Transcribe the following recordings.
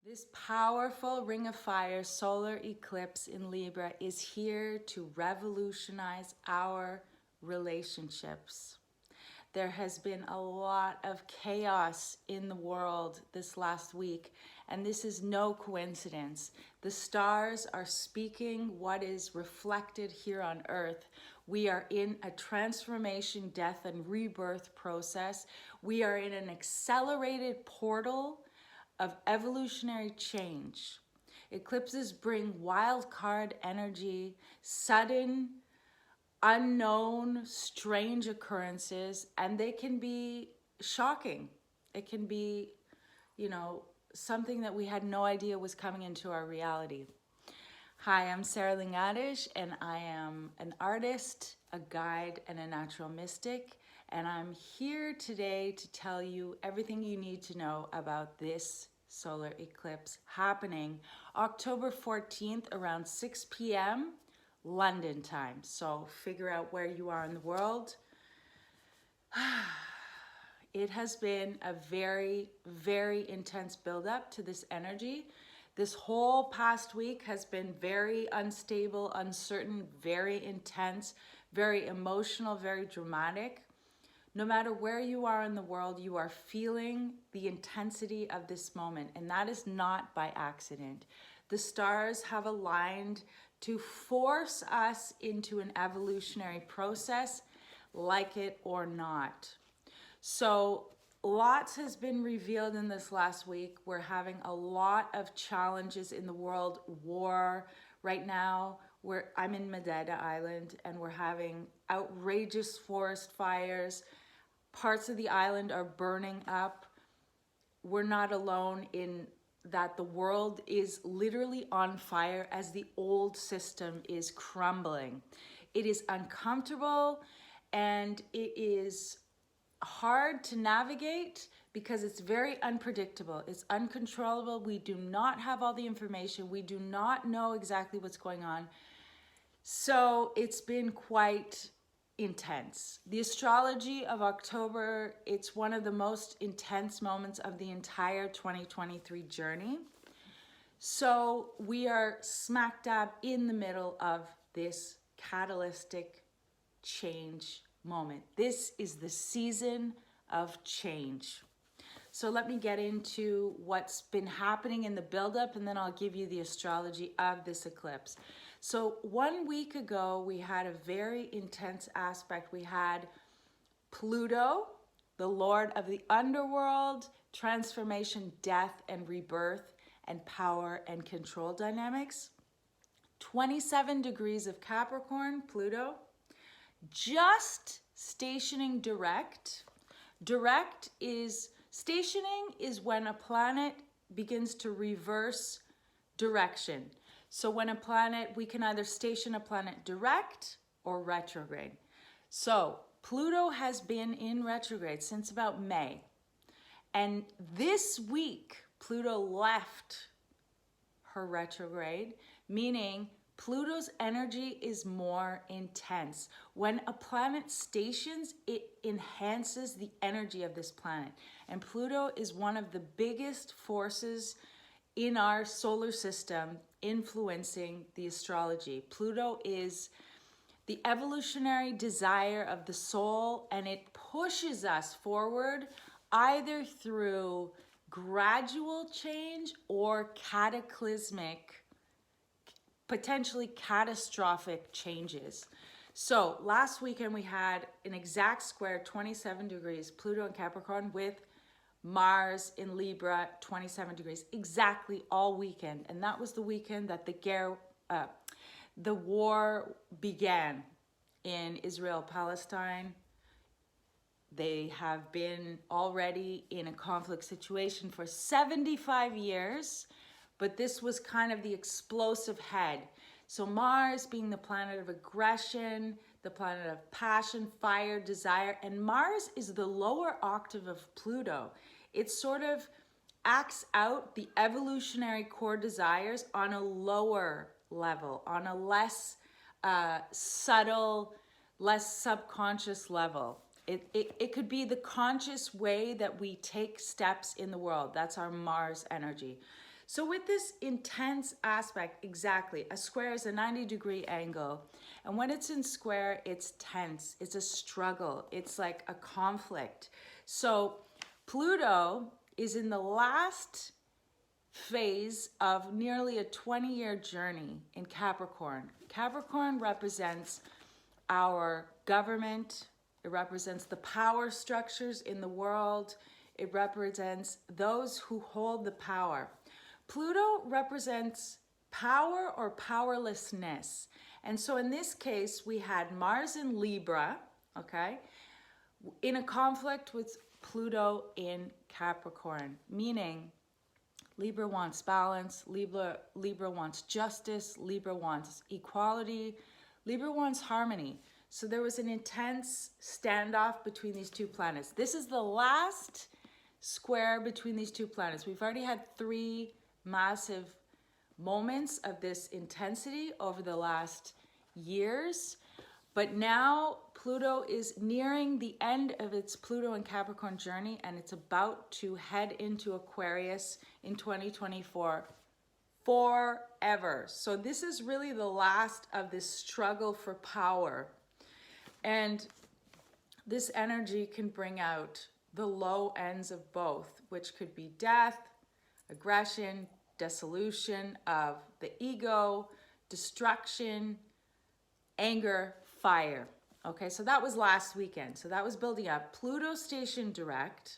This powerful ring of fire solar eclipse in Libra is here to revolutionize our relationships. There has been a lot of chaos in the world this last week, and this is no coincidence. The stars are speaking what is reflected here on Earth. We are in a transformation, death, and rebirth process. We are in an accelerated portal of evolutionary change. Eclipses bring wild card energy, sudden, unknown, strange occurrences, and they can be shocking. It can be, something that we had no idea was coming into our reality. Hi, I'm Sarah Linhares, and I am an artist, a guide, and a natural mystic. And I'm here today to tell you everything you need to know about this solar eclipse happening October 14th around 6 p.m. London time. So figure out where you are in the world. It has been a very, very intense buildup to this energy. This whole past week has been very unstable, uncertain, very intense, very emotional, very dramatic. No matter where you are in the world, you are feeling the intensity of this moment, and that is not by accident. The stars have aligned to force us into an evolutionary process, like it or not. So lots has been revealed in this last week. We're having a lot of challenges in the world. War right now. I'm in Madeira Island, and we're having outrageous forest fires. Parts of the island are burning up. We're not alone in that. The world is literally on fire as the old system is crumbling. It is uncomfortable and it is hard to navigate because it's very unpredictable. It's uncontrollable. We do not have all the information. We do not know exactly what's going on. So it's been quite intense. The astrology of October, it's one of the most intense moments of the entire 2023 journey. So we are smack dab in the middle of this catalytic change moment. This is the season of change. So let me get into what's been happening in the buildup, and then I'll give you the astrology of this eclipse. So 1 week ago, we had a very intense aspect. We had Pluto, the Lord of the underworld, transformation, death, and rebirth, and power and control dynamics. 27 degrees of Capricorn, Pluto, just stationing direct. Stationing is when a planet begins to reverse direction. So when a planet, we can either station a planet direct or retrograde. So Pluto has been in retrograde since about May. And this week, Pluto left her retrograde, meaning Pluto's energy is more intense. When a planet stations, it enhances the energy of this planet. And Pluto is one of the biggest forces in our solar system influencing the astrology. Pluto is the evolutionary desire of the soul, and it pushes us forward either through gradual change or cataclysmic, potentially catastrophic changes. So last weekend we had an exact square 27 degrees, Pluto in Capricorn, with Mars in Libra, 27 degrees, exactly all weekend. And that was the weekend that the war began in Israel-Palestine. They have been already in a conflict situation for 75 years, but this was kind of the explosive head. So Mars being the planet of aggression, the planet of passion, fire, desire, and Mars is the lower octave of Pluto. It sort of acts out the evolutionary core desires on a lower level, on a less subtle, less subconscious level. It could be the conscious way that we take steps in the world. That's our Mars energy. So with this intense aspect, exactly, a square is a 90-degree angle. And when it's in square, it's tense. It's a struggle. It's like a conflict. So Pluto is in the last phase of nearly a 20-year journey in Capricorn. Capricorn represents our government. It represents the power structures in the world. It represents those who hold the power. Pluto represents power or powerlessness. And so in this case, we had Mars in Libra, okay, in a conflict with Pluto in Capricorn, meaning Libra wants balance, Libra wants justice, Libra wants equality, Libra wants harmony. So there was an intense standoff between these two planets. This is the last square between these two planets. We've already had 3 massive moments of this intensity over the last years, but now Pluto is nearing the end of its Pluto and Capricorn journey, and it's about to head into Aquarius in 2024 forever. So this is really the last of this struggle for power, and this energy can bring out the low ends of both, which could be death, aggression, dissolution of the ego, destruction, anger, fire. Okay, so that was last weekend. So that was building up. Pluto station direct.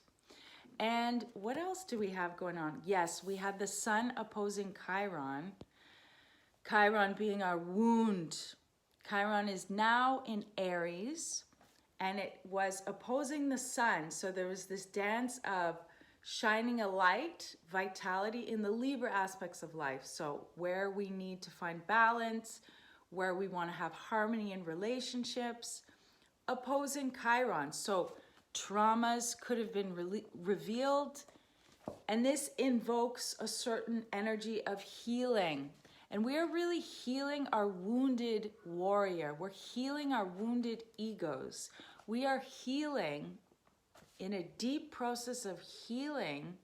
And what else do we have going on? Yes, we had the sun opposing Chiron. Chiron being our wound. Chiron is now in Aries, and it was opposing the sun. So there was this dance of shining a light, vitality in the Libra aspects of life. So where we need to find balance, where we want to have harmony in relationships, opposing Chiron. So traumas could have been revealed, and this invokes a certain energy of healing. And we are really healing our wounded warrior. We're healing our wounded egos. We are healing, in a deep process of healing,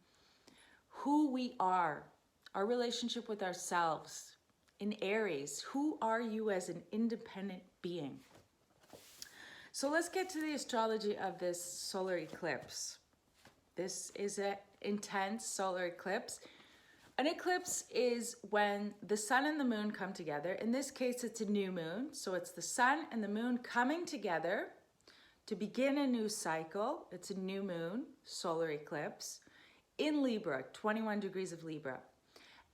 who we are, our relationship with ourselves. In Aries, who are you as an independent being? So let's get to the astrology of this solar eclipse. This is an intense solar eclipse. An eclipse is when the sun and the moon come together. In this case, it's a new moon. So it's the sun and the moon coming together to begin a new cycle. It's a new moon, solar eclipse, in Libra, 21 degrees of Libra.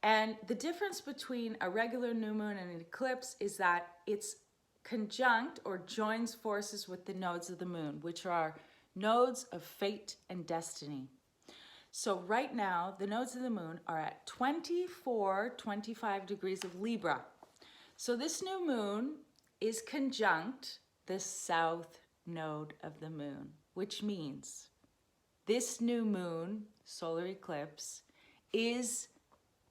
And the difference between a regular new moon and an eclipse is that it's conjunct or joins forces with the nodes of the moon, which are nodes of fate and destiny. So right now, the nodes of the moon are at 25 degrees of Libra. So this new moon is conjunct the south node of the moon, which means this new moon, solar eclipse, is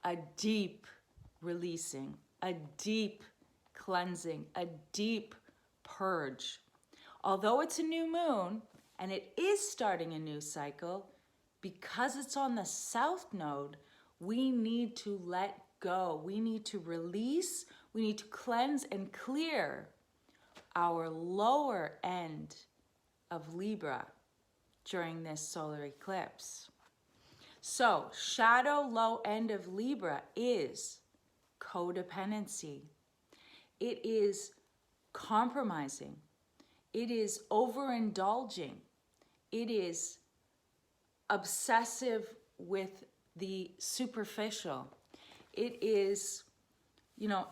a deep releasing, a deep cleansing, a deep purge. Although it's a new moon and it is starting a new cycle, because it's on the south node, we need to let go. We need to release, we need to cleanse and clear our lower end of Libra during this solar eclipse. So, shadow low end of Libra is codependency. It is compromising. It is overindulging. It is obsessive with the superficial. It is,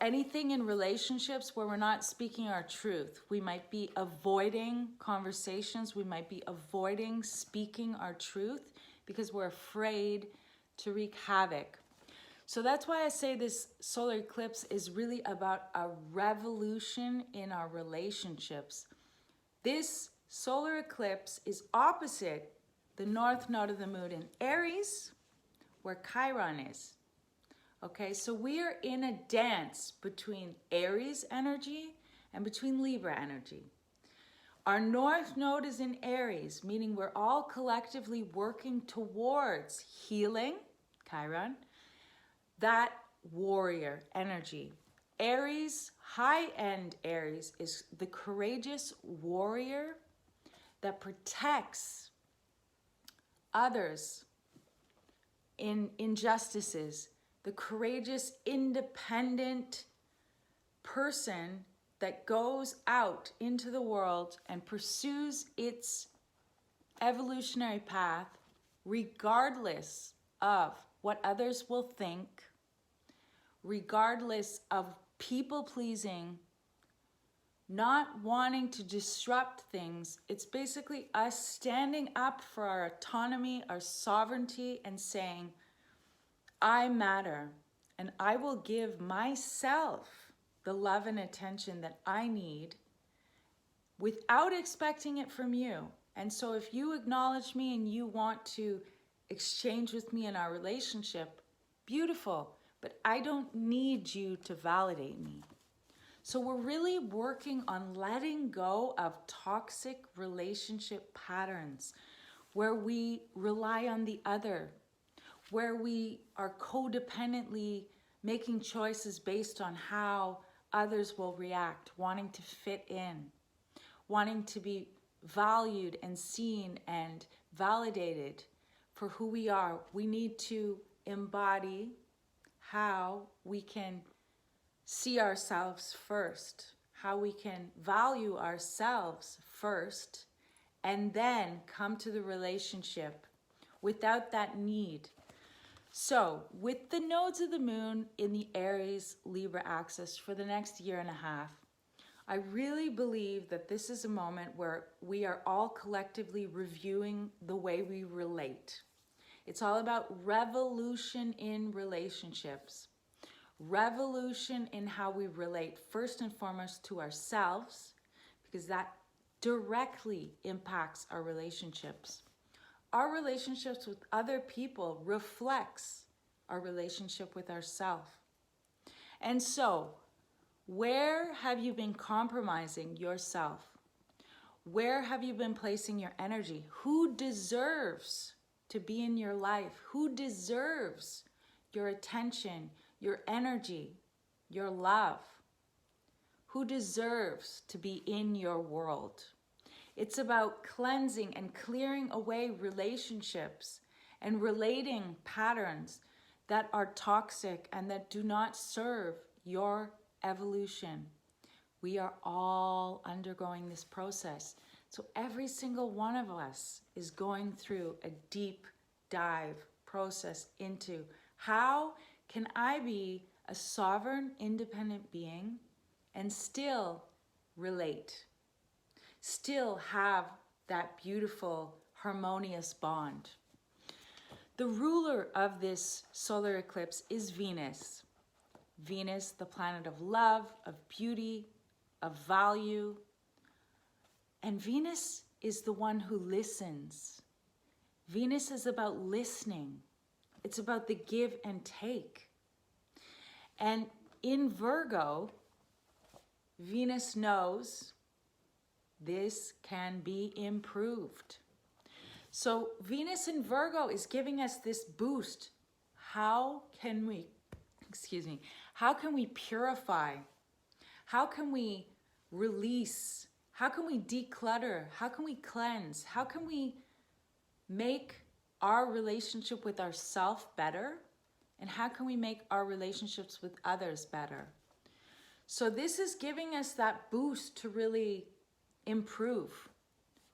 anything in relationships where we're not speaking our truth. We might be avoiding conversations. We might be avoiding speaking our truth because we're afraid to wreak havoc. So that's why I say this solar eclipse is really about a revolution in our relationships. This solar eclipse is opposite the north node of the moon in Aries, where Chiron is. Okay, so we are in a dance between Aries energy and between Libra energy. Our north node is in Aries, meaning we're all collectively working towards healing, Chiron, that warrior energy. Aries, high-end Aries, is the courageous warrior that protects others in injustices. The courageous, independent person that goes out into the world and pursues its evolutionary path regardless of what others will think, regardless of people pleasing, not wanting to disrupt things. It's basically us standing up for our autonomy, our sovereignty, and saying, I matter, and I will give myself the love and attention that I need without expecting it from you. And so if you acknowledge me and you want to exchange with me in our relationship, beautiful, but I don't need you to validate me. So we're really working on letting go of toxic relationship patterns where we rely on the other, where we are codependently making choices based on how others will react, wanting to fit in, wanting to be valued and seen and validated for who we are. We need to embody how we can see ourselves first, how we can value ourselves first, and then come to the relationship without that need. So with the nodes of the moon in the Aries Libra axis for the next year and a half, I really believe that this is a moment where we are all collectively reviewing the way we relate. It's all about revolution in relationships. Revolution in how we relate, first and foremost to ourselves, because that directly impacts our relationships. Our relationships with other people reflects our relationship with ourselves. And so, where have you been compromising yourself? Where have you been placing your energy? Who deserves to be in your life? Who deserves your attention, your energy, your love? Who deserves to be in your world? It's about cleansing and clearing away relationships and relating patterns that are toxic and that do not serve your evolution. We are all undergoing this process. So every single one of us is going through a deep dive process into how can I be a sovereign, independent being and still relate, still have that beautiful, harmonious bond. The ruler of this solar eclipse is Venus. Venus, the planet of love, of beauty, of value. And Venus is the one who listens. Venus is about listening. It's about the give and take. And in Virgo, Venus knows this can be improved. So Venus in Virgo is giving us this boost. How can we purify? How can we release? How can we declutter? How can we cleanse? How can we make our relationship with ourselves better? And how can we make our relationships with others better? So this is giving us that boost to really improve.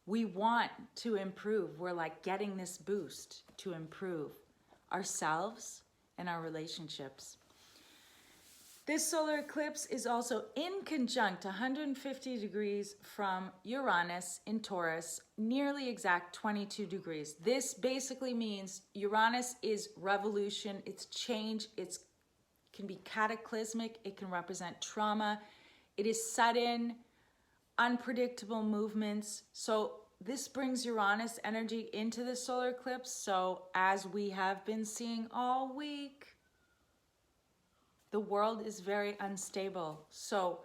We want to improve. We're like getting this boost to improve ourselves and our relationships. This solar eclipse is also in conjunct 150 degrees from Uranus in Taurus, nearly exact 22 degrees. This basically means Uranus is revolution, it's change, it can be cataclysmic, it can represent trauma, it is sudden, unpredictable movements. So this brings Uranus energy into the solar eclipse. So as we have been seeing all week, the world is very unstable. So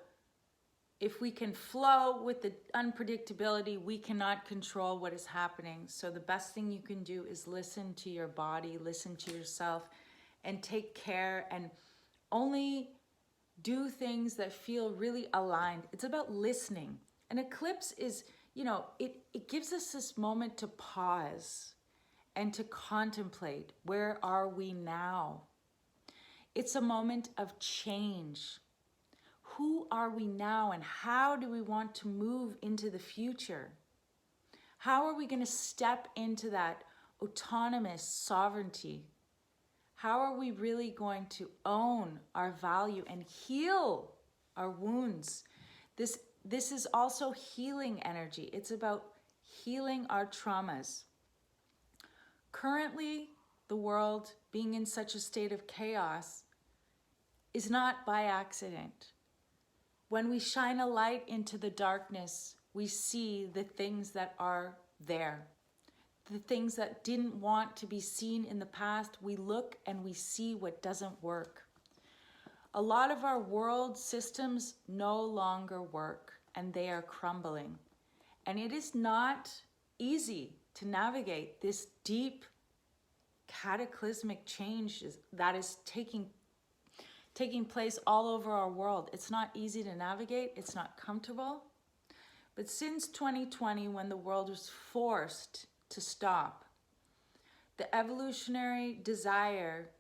if we can flow with the unpredictability, we cannot control what is happening. So the best thing you can do is listen to your body, listen to yourself, and take care and only do things that feel really aligned. It's about listening. An eclipse is, it gives us this moment to pause and to contemplate, where are we now? It's a moment of change. Who are we now and how do we want to move into the future? How are we going to step into that autonomous sovereignty? How are we really going to own our value and heal our wounds? This is also healing energy. It's about healing our traumas. Currently, the world being in such a state of chaos is not by accident. When we shine a light into the darkness, we see the things that are there. The things that didn't want to be seen in the past, we look and we see what doesn't work. A lot of our world systems no longer work and they are crumbling. And it is not easy to navigate this deep cataclysmic change that is taking place all over our world. It's not easy to navigate, it's not comfortable. But since 2020, when the world was forced to stop, the evolutionary desire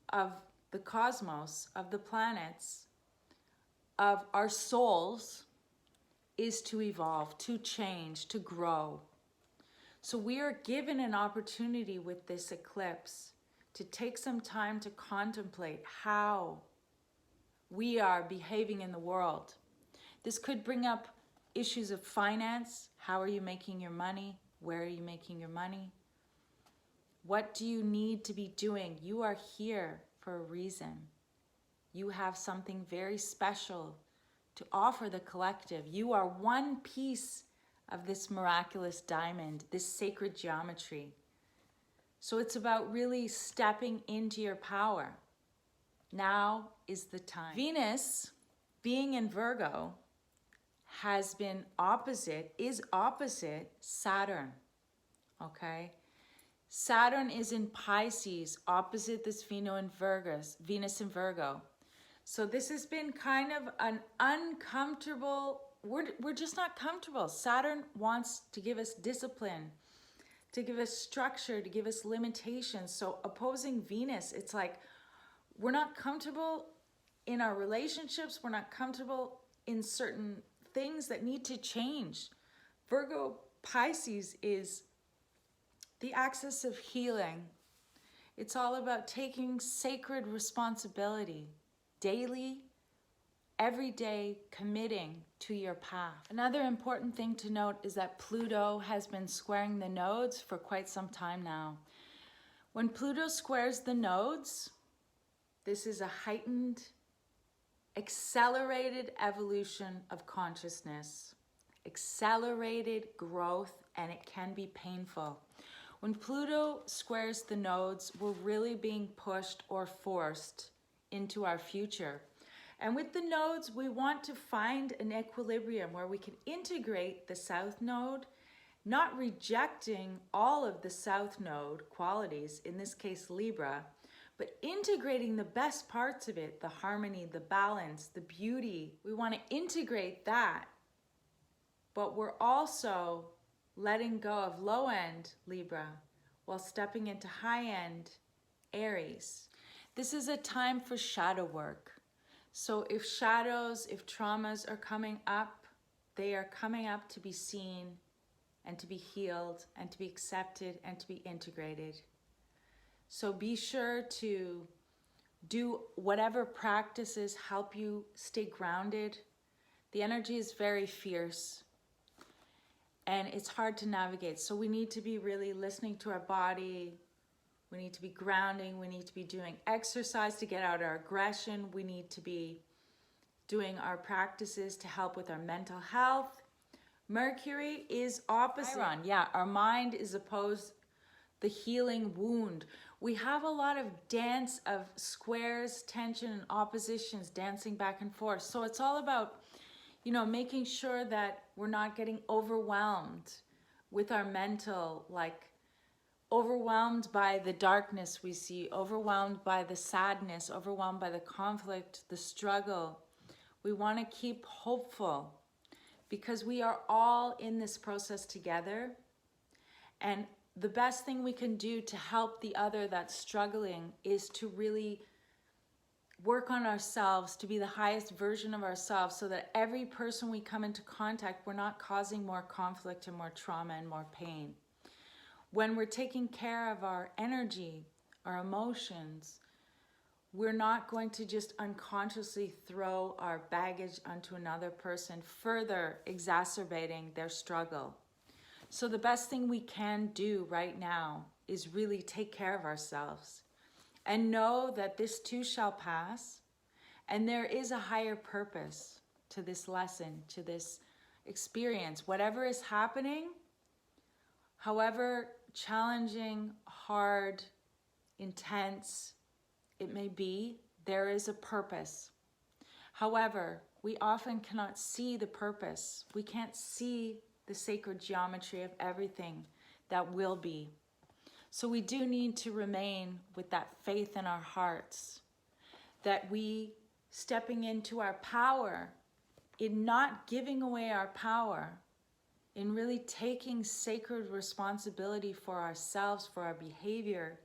of the cosmos, of the planets, of our souls is to evolve, to change, to grow. So we are given an opportunity with this eclipse to take some time to contemplate how we are behaving in the world. This could bring up issues of finance. How are you making your money? Where are you making your money? What do you need to be doing? You are here for a reason. You have something very special to offer the collective. You are one piece of this miraculous diamond, this sacred geometry. So it's about really stepping into your power. Now is the time. Venus, being in Virgo, is opposite Saturn, okay? Saturn is in Pisces, opposite this Venus in Virgo. So this has been kind of an uncomfortable, we're just not comfortable. Saturn wants to give us discipline, to give us structure, to give us limitations. So opposing Venus, it's like we're not comfortable in our relationships. We're not comfortable in certain things that need to change. Virgo Pisces is the axis of healing. It's all about taking sacred responsibility, daily, every day, committing to your path. Another important thing to note is that Pluto has been squaring the nodes for quite some time now. When Pluto squares the nodes, this is a heightened, accelerated evolution of consciousness, accelerated growth, and it can be painful. When Pluto squares the nodes, we're really being pushed or forced into our future. And with the nodes, we want to find an equilibrium where we can integrate the south node, not rejecting all of the south node qualities, in this case Libra, but integrating the best parts of it, the harmony, the balance, the beauty. We want to integrate that, but we're also letting go of low-end Libra while stepping into high-end Aries. This is a time for shadow work. So if traumas are coming up, they are coming up to be seen and to be healed and to be accepted and to be integrated. So be sure to do whatever practices help you stay grounded. The energy is very fierce and it's hard to navigate. So we need to be really listening to our body. We need to be grounding. We need to be doing exercise to get out our aggression. We need to be doing our practices to help with our mental health. Mercury is opposite Chiron. Yeah, our mind is opposed the healing wound. We have a lot of dance of squares, tension, and oppositions dancing back and forth. So it's all about, making sure that we're not getting overwhelmed with our mental, overwhelmed by the darkness we see, overwhelmed by the sadness, overwhelmed by the conflict, the struggle. We want to keep hopeful because we are all in this process together. And the best thing we can do to help the other that's struggling is to really work on ourselves, to be the highest version of ourselves, so that every person we come into contact, we're not causing more conflict and more trauma and more pain. When we're taking care of our energy, our emotions, we're not going to just unconsciously throw our baggage onto another person, further exacerbating their struggle. So the best thing we can do right now is really take care of ourselves and know that this too shall pass, and there is a higher purpose to this lesson, to this experience. Whatever is happening, however challenging, hard, intense it may be, there is a purpose. However, we often cannot see the purpose. We can't see the sacred geometry of everything that will be. So we do need to remain with that faith in our hearts, that we stepping into our power, in not giving away our power, in really taking sacred responsibility for ourselves, for our behavior.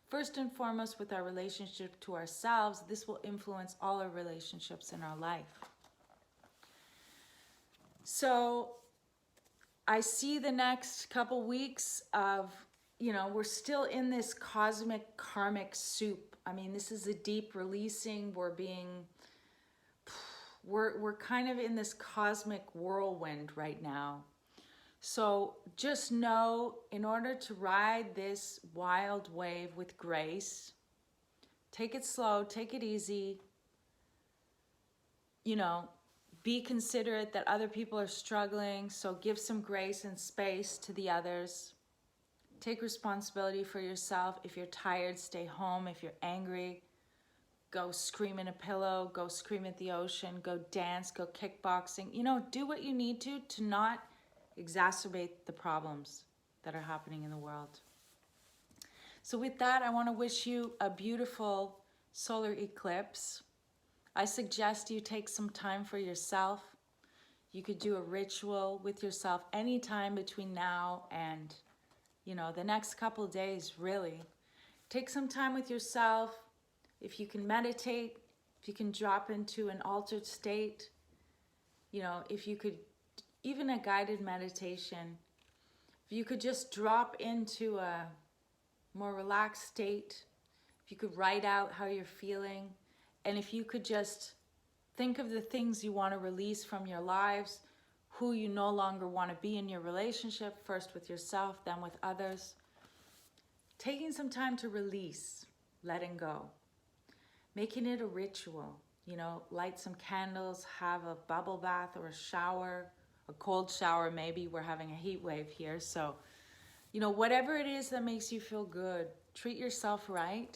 First and foremost, with our relationship to ourselves, this will influence all our relationships in our life. So I see the next couple weeks of, we're still in this cosmic karmic soup. I mean, this is a deep releasing. We're kind of in this cosmic whirlwind right now. So just know, in order to ride this wild wave with grace, take it slow, take it easy, be considerate that other people are struggling, so give some grace and space to the others. Take responsibility for yourself. If you're tired, stay home. If you're angry, go scream in a pillow, go scream at the ocean, go dance, go kickboxing. Do what you need to not exacerbate the problems that are happening in the world. So with that, I want to wish you a beautiful solar eclipse. I suggest you take some time for yourself. You could do a ritual with yourself anytime between now and, the next couple days, really. Take some time with yourself. If you can meditate, if you can drop into an altered state, if you could, even a guided meditation, if you could just drop into a more relaxed state, if you could write out how you're feeling, and if you could just think of the things you want to release from your lives, who you no longer want to be in your relationship, first with yourself, then with others. Taking some time to release, letting go. Making it a ritual, light some candles, have a bubble bath or a shower, a cold shower maybe. We're having a heat wave here. So, whatever it is that makes you feel good, treat yourself right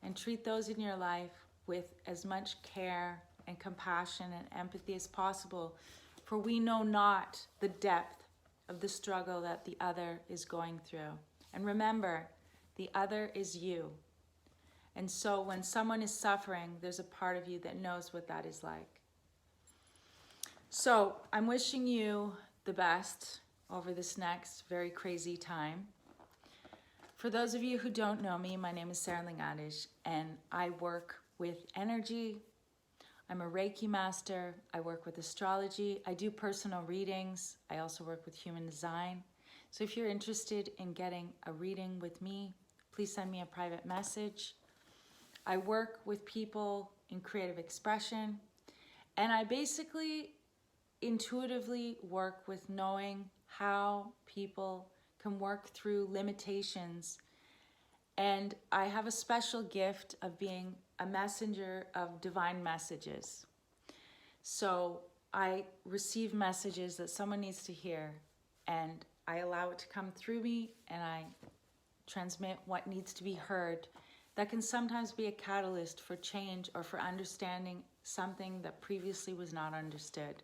and treat those in your life with as much care and compassion and empathy as possible, for we know not the depth of the struggle that the other is going through. And remember, the other is you. And so when someone is suffering, there's a part of you that knows what that is like. So I'm wishing you the best over this next very crazy time. For those of you who don't know me, my name is Sarah Linhares, and I work with energy. I'm a Reiki master. I work with astrology. I do personal readings. I also work with human design. So if you're interested in getting a reading with me, please send me a private message. I work with people in creative expression, and I basically intuitively work with knowing how people can work through limitations. And I have a special gift of being a messenger of divine messages. So I receive messages that someone needs to hear, and I allow it to come through me, and I transmit what needs to be heard. That can sometimes be a catalyst for change or for understanding something that previously was not understood.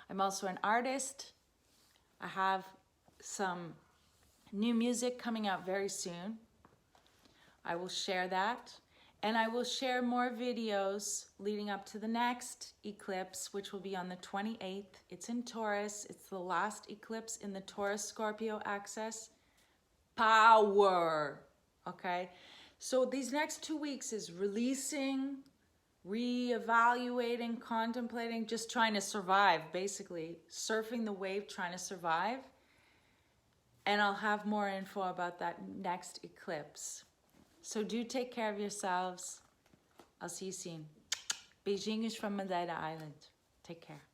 I'm also an artist. I have some New music coming out very soon. I will share that. And I will share more videos leading up to the next eclipse, which will be on the 28th. It's in Taurus. It's the last eclipse in the Taurus-Scorpio axis. Power, okay? So these next 2 weeks is releasing, reevaluating, contemplating, just trying to survive, basically. Surfing the wave, trying to survive. And I'll have more info about that next eclipse. So do take care of yourselves. I'll see you soon. Beijinhos from Madeira Island. Take care.